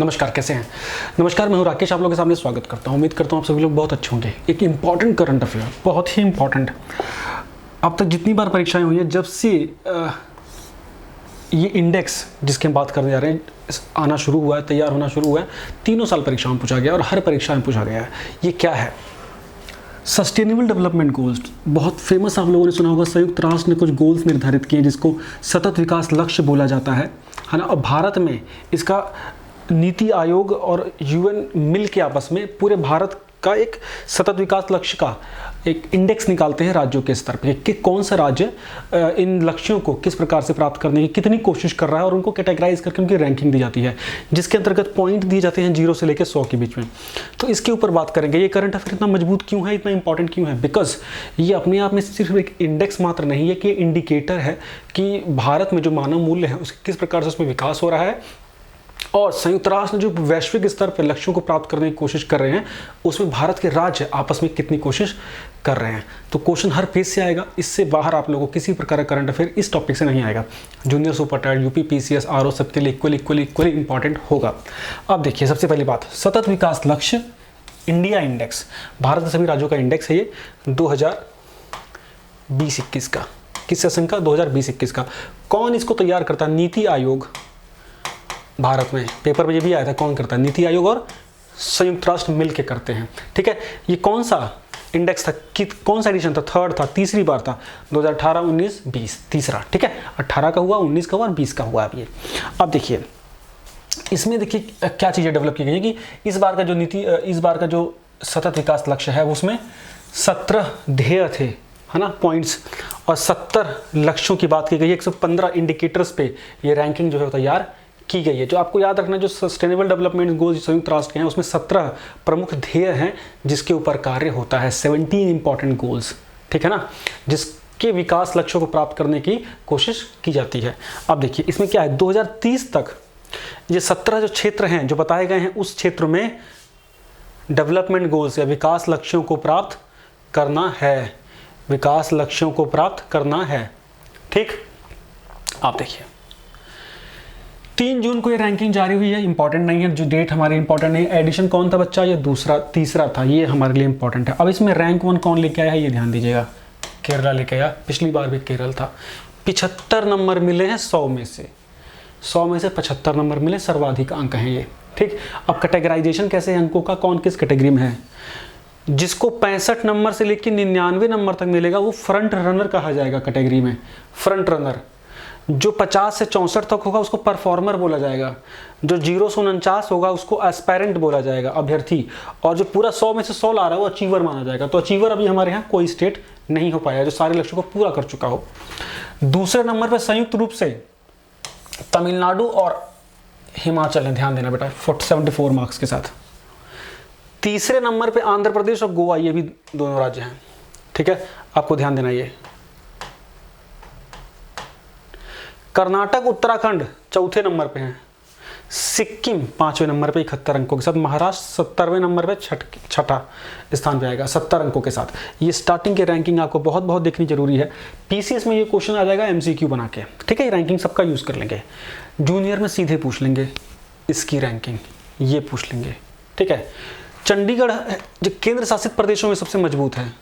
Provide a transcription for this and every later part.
नमस्कार, कैसे हैं? नमस्कार, मैं हूं राकेश, आप लोगों के सामने स्वागत करता हूं। उम्मीद करता हूं आप सभी लोग बहुत अच्छे होंगे। एक इंपॉर्टेंट करंट अफेयर, बहुत ही इंपॉर्टेंट। अब तक जितनी बार परीक्षाएं हुई हैं, जब से ये इंडेक्स जिसकी हम बात करने जा रहे हैं आना शुरू हुआ है, तैयार होना शुरू हुआ है, तीनों साल परीक्षा में पूछा गया और हर परीक्षा में पूछा गया है। ये क्या है? सस्टेनेबल डेवलपमेंट गोल्स, बहुत फेमस, आप लोगों ने सुना होगा। संयुक्त राष्ट्र ने कुछ गोल्स निर्धारित किए जिसको सतत विकास लक्ष्य बोला जाता है ना। और भारत में इसका नीति आयोग और यूएन मिल के आपस में पूरे भारत का एक सतत विकास लक्ष्य का एक इंडेक्स निकालते हैं राज्यों के स्तर पे कि कौन सा राज्य इन लक्ष्यों को किस प्रकार से प्राप्त करने की कितनी कोशिश कर रहा है, और उनको कैटेगराइज करके उनकी रैंकिंग दी जाती है, जिसके अंतर्गत पॉइंट दिए जाते हैं 0 से लेकर 100 के बीच में। तो इसके ऊपर बात करेंगे। ये करंट अफेयर इतना मजबूत क्यों है, इतना इंपॉर्टेंट क्यों है? बिकॉज ये अपने आप में सिर्फ एक इंडेक्स मात्र नहीं है कि इंडिकेटर है कि भारत में जो मानव मूल्य है उसके किस प्रकार से उसमें विकास हो रहा है, और संयुक्त राष्ट्र जो वैश्विक स्तर पर लक्ष्यों को प्राप्त करने की कोशिश कर रहे हैं उसमें भारत के राज्य आपस में कितनी कोशिश कर रहे हैं। तो क्वेश्चन हर पेज से आएगा, इससे बाहर आप लोगों को किसी प्रकार का करंट अफेयर इस टॉपिक से नहीं आएगा। Junior super tide, UP PCS, RO सबके लिए इक्वली इंपॉर्टेंट होगा। अब देखिए, सबसे पहली बात, सतत विकास लक्ष्य इंडिया इंडेक्स, भारत के सभी राज्यों का इंडेक्स है ये 2020-21 का। किस सेशन का? 2020-21 का। कौन इसको तैयार करता है? नीति आयोग। भारत में पेपर में ये भी आया था, कौन करता है? नीति आयोग और संयुक्त राष्ट्र मिल के करते हैं। ठीक है, ये कौन सा इंडेक्स था, कौन सा एडिशन था? थर्ड था, तीसरी बार था, 2018, 19, 20, तीसरा। ठीक है, 18 का हुआ, 19 का हुआ और 20 का हुआ। अब ये अब देखिए, इसमें देखिए क्या चीज़ें डेवलप की गई है कि इस बार का जो सतत विकास लक्ष्य है उसमें 17 ध्येय थे, है ना, पॉइंट्स, और 70 लक्ष्यों की बात की गई है। 115 इंडिकेटर्स पे ये रैंकिंग जो है तैयार की गई है। जो आपको याद रखना, जो सस्टेनेबल डेवलपमेंट गोल्स संयुक्त राष्ट्र के हैं उसमें 17 प्रमुख ध्येय हैं जिसके ऊपर कार्य होता है। 17 इंपॉर्टेंट गोल्स, ठीक है ना, जिसके विकास लक्ष्यों को प्राप्त करने की कोशिश की जाती है। अब देखिए इसमें क्या है, 2030 तक ये 17 जो क्षेत्र हैं जो बताए गए हैं उस क्षेत्र में डेवलपमेंट गोल्स या विकास लक्ष्यों को प्राप्त करना है, विकास लक्ष्यों को प्राप्त करना है। ठीक, आप देखिए 3 जून को ये रैंकिंग जारी हुई है। इंपॉर्टेंट नहीं है, जो डेट हमारी इंपॉर्टेंट नहीं है। एडिशन कौन था बच्चा? ये तीसरा था, ये हमारे लिए इंपॉर्टेंट है। अब इसमें रैंक 1 कौन लेके आया है, ये ध्यान दीजिएगा, केरला लेके आया। पिछली बार भी केरल था। 75 नंबर मिले हैं 100 में से 75 नंबर मिले, सर्वाधिक अंक हैं ये। ठीक, अब कैटेगराइजेशन कैसे है अंकों का, कौन किस कैटेगरी में है? जिसको 65 नंबर से लेकर 99 नंबर तक मिलेगा वो फ्रंट रनर कहा जाएगा कैटेगरी में, फ्रंट रनर। जो 50 से 64 तक होगा उसको परफॉर्मर बोला जाएगा। जो 0 से 49 होगा उसको एस्पायरेंट बोला जाएगा, अभ्यर्थी। और जो पूरा 100 में से 100 ला रहा है वो अचीवर माना जाएगा। तो अचीवर अभी हमारे यहाँ कोई स्टेट नहीं हो पाया जो सारे लक्ष्यों को पूरा कर चुका हो। दूसरे नंबर पर संयुक्त रूप से तमिलनाडु और हिमाचल है, ध्यान देना बेटा, 74 मार्क्स के साथ। तीसरे नंबर पे आंध्र प्रदेश और गोवा, ये भी दोनों राज्य हैं। ठीक है, आपको ध्यान देना। ये कर्नाटक, उत्तराखंड चौथे नंबर पे हैं। सिक्किम 5वें नंबर पे 71 अंकों के साथ। महाराष्ट्र 70वें नंबर पे छठा स्थान पे आएगा 70 अंकों के साथ। ये स्टार्टिंग की रैंकिंग आपको बहुत बहुत देखनी जरूरी है। पीसीएस में ये क्वेश्चन आ जाएगा एमसीक्यू बना के। ठीक है, ये रैंकिंग सबका यूज कर लेंगे। जूनियर में सीधे पूछ लेंगे इसकी रैंकिंग, ये पूछ लेंगे। ठीक है, चंडीगढ़ जो केंद्र शासित प्रदेशों में सबसे मजबूत है,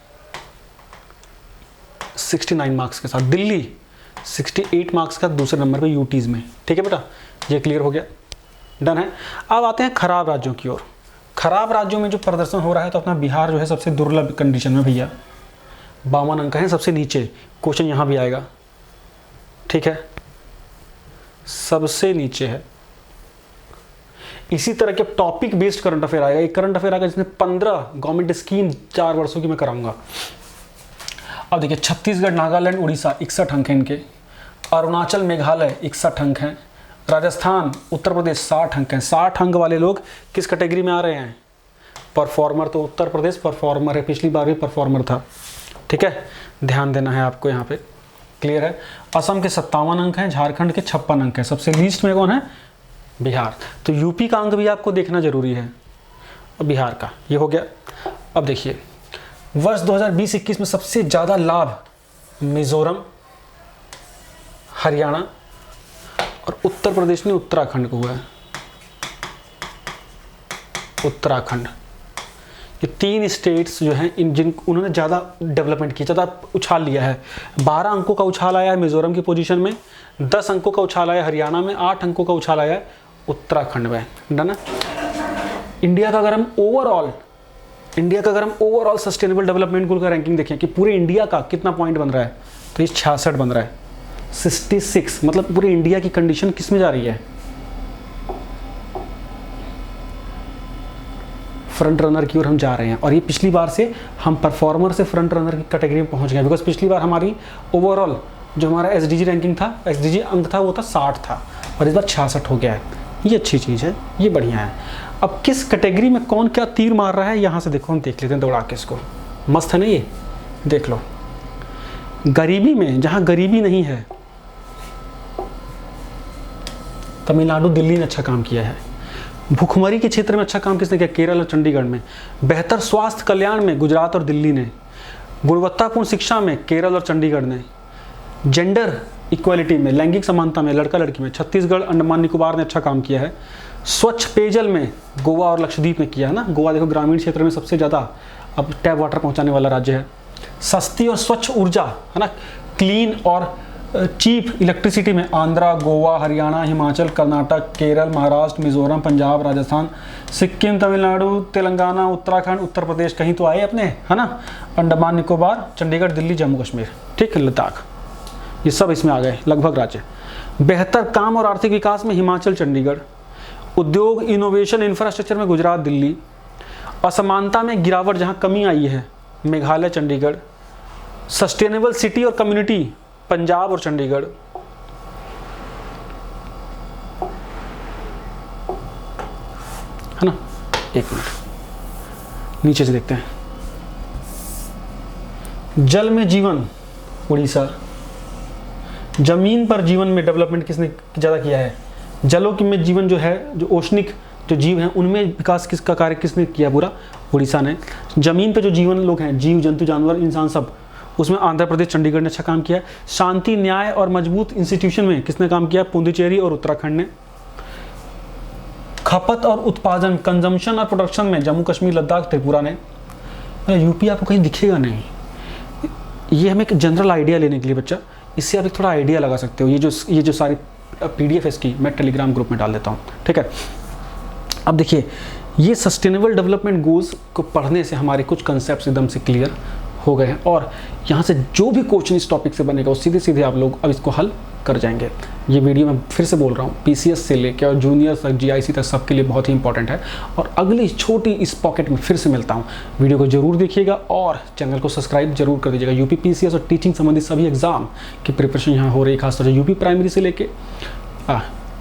69 मार्क्स के साथ। दिल्ली 68 मार्क्स का दूसरे नंबर पे यूटीज में। ठीक है बेटा, ये क्लियर हो गया, डन है। अब आते हैं खराब राज्यों की ओर। खराब राज्यों में जो प्रदर्शन हो रहा है तो अपना बिहार जो है सबसे दुर्लभ कंडीशन में भैया, 52 अंक हैं सबसे नीचे। क्वेश्चन यहाँ भी आएगा। ठीक है, सबसे नीचे है। इसी तरह के टॉपिक बेस्ड करंट अफेयर आएगा। एक करंट अफेयर आएगा जिसमें 15 गवर्नमेंट स्कीम 4 वर्षों की मैं कराऊंगा। अब देखिए, छत्तीसगढ़, नागालैंड, उड़ीसा 61 अंक हैं इनके। अरुणाचल, मेघालय 61 अंक हैं। राजस्थान, उत्तर प्रदेश 60 अंक हैं। 60 अंक वाले लोग किस कैटेगरी में आ रहे हैं? परफॉर्मर। तो उत्तर प्रदेश परफॉर्मर है, पिछली बार भी परफॉर्मर था। ठीक है, ध्यान देना है आपको यहाँ पे, क्लियर है। असम के 57 अंक हैं, झारखंड के 56 अंक हैं। सबसे लीस्ट में कौन है? बिहार। तो यूपी का अंक भी आपको देखना जरूरी है, और बिहार का ये हो गया। अब देखिए, वर्ष 2020-21 में सबसे ज़्यादा लाभ मिजोरम, हरियाणा और उत्तर प्रदेश ने उत्तराखंड को हुआ है। उत्तराखंड। ये 3 स्टेट्स जो हैं जिन उन्होंने ज़्यादा डेवलपमेंट किया, ज़्यादा उछाल लिया है। 12 अंकों का उछाल आया है मिजोरम की पोजीशन में, 10 अंकों का उछाल आया हरियाणा में, 8 अंकों का उछाल आया है उत्तराखंड में। डन है। इंडिया का अगर हम ओवरऑल सस्टेनेबल डेवलपमेंट गोल का रैंकिंग देखें कि पूरे इंडिया का कितना पॉइंट बन रहा है, तो ये 66 बन रहा है। 66 मतलब पूरे इंडिया की कंडीशन किस में जा रही है, फ्रंट रनर की ओर हम जा रहे हैं। और ये पिछली बार से हम परफॉर्मर से फ्रंट रनर की कैटेगरी में पहुंच गए, बिकॉज पिछली बार हमारी ओवरऑल जो हमारा एसडीजी रैंकिंग था, एसडीजी अंक था, वो था 60 था, और इस बार 66 हो गया है। ये अच्छी चीज़ है, ये बढ़िया है। अब किस कैटेगरी में कौन क्या तीर मार रहा है, यहाँ से देखो, हम देख लेते हैं दौड़ा के इसको। मस्त है ना ये, देख लो। गरीबी में, जहाँ गरीबी नहीं है, तमिलनाडु दिल्ली ने अच्छा काम किया है। भूखमरी के क्षेत्र में अच्छा काम किसने किया, केरल और चंडीगढ़ में। बेहतर स्वास्थ्य कल्याण में गुजरात और दिल्ली ने। गुणवत्तापूर्ण शिक्षा में केरल और चंडीगढ़ ने। जेंडर इक्वालिटी में, लैंगिक समानता में, लड़का लड़की में छत्तीसगढ़, अंडमान निकोबार ने अच्छा काम किया है। स्वच्छ पेयजल में गोवा और लक्षद्वीप ने किया है ना। गोवा देखो ग्रामीण क्षेत्र में सबसे ज़्यादा अब टैप वाटर पहुंचाने वाला राज्य है। सस्ती और स्वच्छ ऊर्जा है ना, क्लीन और चीप इलेक्ट्रिसिटी में आंध्रा, गोवा, हरियाणा, हिमाचल, कर्नाटक, केरल, महाराष्ट्र, मिजोरम, पंजाब, राजस्थान, सिक्किम, तमिलनाडु, तेलंगाना, उत्तराखंड, उत्तर प्रदेश कहीं तो आए अपने, है ना। अंडमान निकोबार, चंडीगढ़, दिल्ली, जम्मू कश्मीर, ठीक है, लद्दाख, ये सब इसमें आ गए लगभग राज्य। बेहतर काम और आर्थिक विकास में हिमाचल, चंडीगढ़। उद्योग, इनोवेशन, इंफ्रास्ट्रक्चर में गुजरात, दिल्ली। असमानता में गिरावट, जहाँ कमी आई है, मेघालय, चंडीगढ़। सस्टेनेबल सिटी और कम्युनिटी, पंजाब और चंडीगढ़। है ना। एक मिनट नीचे से देखते हैं। जल में जीवन, उड़ीसा। जमीन पर जीवन में डेवलपमेंट किसने ज़्यादा किया है, जलों की में जीवन जो है, जो ओशनिक जो जीव हैं उनमें विकास किसका कार्य किसने किया, पूरा उड़ीसा ने। जमीन पे जो जीवन लोग हैं, जीव जंतु जानवर इंसान सब, उसमें आंध्र प्रदेश, चंडीगढ़ ने अच्छा काम किया है। शांति, न्याय और मजबूत इंस्टीट्यूशन में किसने काम किया, पुडुचेरी और उत्तराखंड ने। खपत और उत्पादन, कंजम्पशन और प्रोडक्शन में जम्मू कश्मीर, लद्दाख, त्रिपुरा ने। यूपी आपको कहीं दिखेगा नहीं। ये हमें एक जनरल आइडिया लेने के लिए बच्चा, इससे आप एक थोड़ा आइडिया लगा सकते हो। ये जो सारी PDF है इसकी मैं टेलीग्राम ग्रुप में डाल देता हूँ, ठीक है। अब देखिए, ये सस्टेनेबल डेवलपमेंट गोल्स को पढ़ने से हमारे कुछ कंसेप्ट एकदम से क्लियर हो गए हैं, और यहाँ से जो भी क्वेश्चन इस टॉपिक से बनेगा वो सीधे सीधे आप लोग अब इसको हल कर जाएंगे। ये वीडियो मैं फिर से बोल रहा हूँ, PCS से लेकर और जूनियर तक, GIC तक सबके लिए बहुत ही इंपॉर्टेंट है। और अगली छोटी इस पॉकेट में फिर से मिलता हूँ। वीडियो को जरूर देखिएगा और चैनल को सब्सक्राइब जरूर कर दीजिएगा। UP PCS और टीचिंग संबंधित सभी एग्जाम की प्रिपरेशन यहाँ हो रही है, खासतौर से UP प्राइमरी से लेके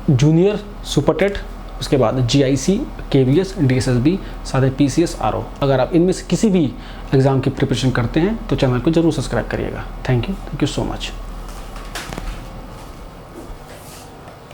जूनियर, सुपर टेट, उसके बाद GIC, KVS, DSSB, साथ ही PCS, RO। अगर आप इनमें से किसी भी एग्ज़ाम की प्रिपरेशन करते हैं तो चैनल को जरूर सब्सक्राइब करिएगा। Thank you so much.